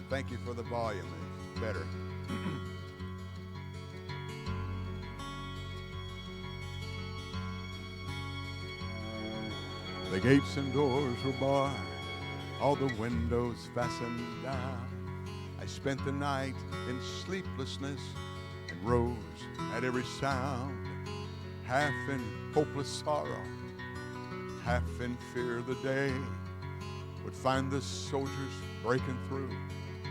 Thank you for the volume. It's better. The gates and doors were barred, all the windows fastened down. I spent the night in sleeplessness and rose at every sound, half in hopeless sorrow, half in fear the day would find the soldiers breaking through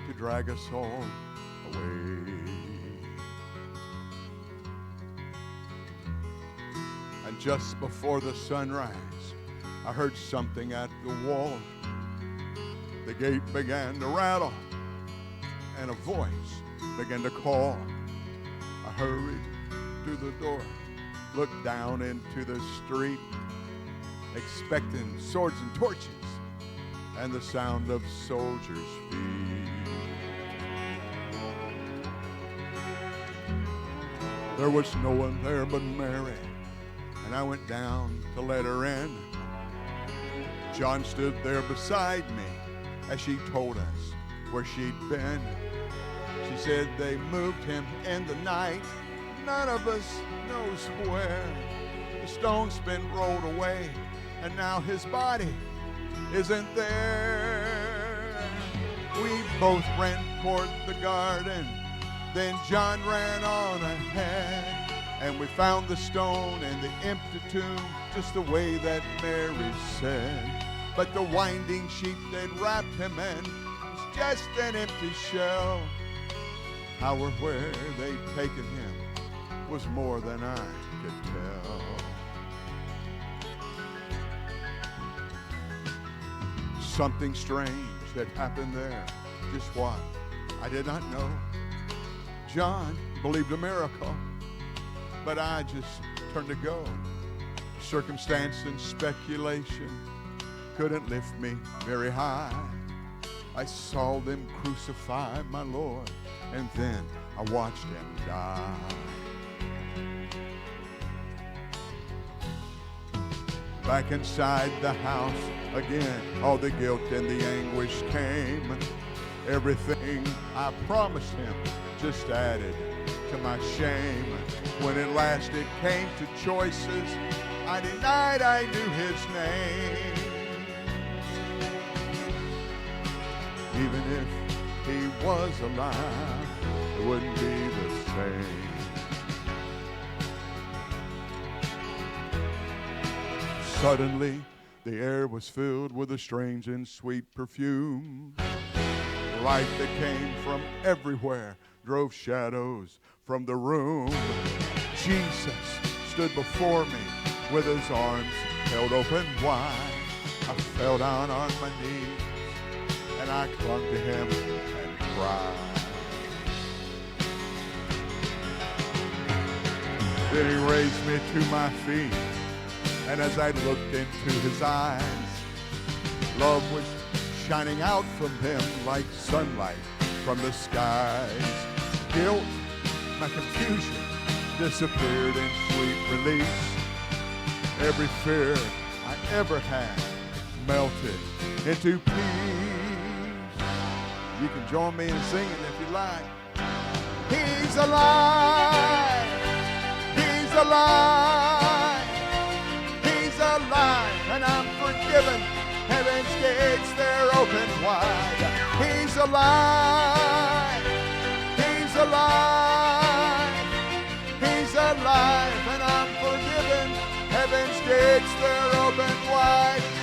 to drag us all away. And just before the sunrise, I heard something at the wall. The gate began to rattle, and a voice began to call. I hurried to the door, looked down into the street, expecting swords and torches and the sound of soldiers' feet. There was no one there but Mary, and I went down to let her in. John stood there beside me as she told us where she'd been. She said they moved him in the night, none of us knows where. The stone's been rolled away, and now his body isn't there. We both ran toward the garden, then John ran on ahead, and we found the stone and the empty tomb just the way that Mary said. But the winding sheet they'd wrapped him in was just an empty shell. How or where they'd taken him was more than I could tell. Something strange had happened there, just what I did not know. John believed a miracle, but I just turned to go. Circumstance and speculation couldn't lift me very high. I saw them crucify my Lord, and then I watched him die. Back inside the house again, all the guilt and the anguish came. Everything I promised him just added to my shame. When at last it came to choices, I denied I knew his name. Even if he was alive, it wouldn't be the same. Suddenly, the air was filled with a strange and sweet perfume. The light that came from everywhere drove shadows from the room. Jesus stood before me with his arms held open wide. I fell down on my knees and I clung to him and cried. Then he raised me to my feet, and as I looked into his eyes, love was shining out from him like sunlight from the skies. Guilt, my confusion, disappeared in sweet release. Every fear I ever had melted into peace. You can join me in singing if you like. He's alive, he's alive, he's alive, and I'm forgiven. Heaven's gates, they're open wide. He's alive, he's alive, he's alive, and I'm forgiven. Heaven's gates, they're open wide.